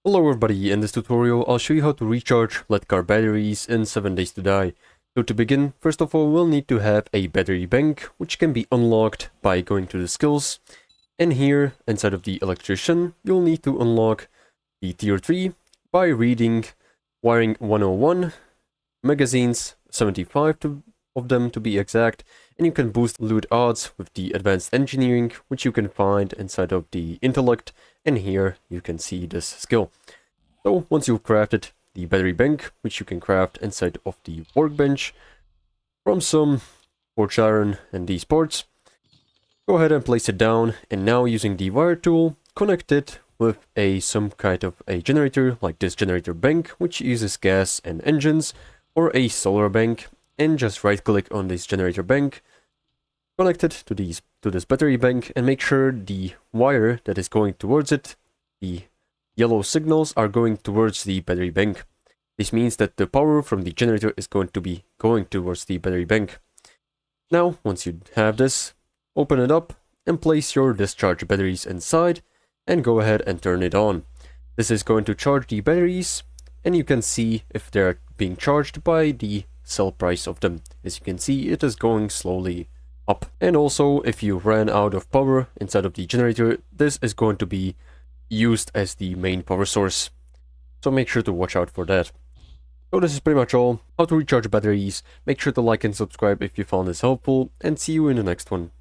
Hello everybody, in this tutorial I'll show you how to recharge lead car batteries in 7 days to die. So to begin, first of all we'll need to have a battery bank, which can be unlocked by going to the skills. And here, inside of the electrician, you'll need to unlock the tier 3 by reading wiring 101, magazines 75 of them to be exact, and you can boost loot odds with the advanced engineering, which you can find inside of the intellect, and here you can see this skill. So once you've crafted the battery bank, which you can craft inside of the workbench from some forged iron and these parts, go ahead and place it down, and now using the wire tool, connect it with some kind of a generator like this generator bank, which uses gas and engines, or a solar bank, and just right click on this generator bank, connect it to this battery bank, and make sure the wire that is going towards it, the yellow signals, are going towards the battery bank. This means that the power from the generator is going to be going towards the battery bank. Now, once you have this, open it up and place your discharge batteries inside and go ahead and turn it on. This is going to charge the batteries, and you can see if they're being charged by the sell price of them. As you can see, it is going slowly up. And also, if you ran out of power inside of the generator, this is going to be used as the main power source. So make sure to watch out for that. So this is pretty much all. How to recharge batteries. Make sure to like and subscribe if you found this helpful, and see you in the next one.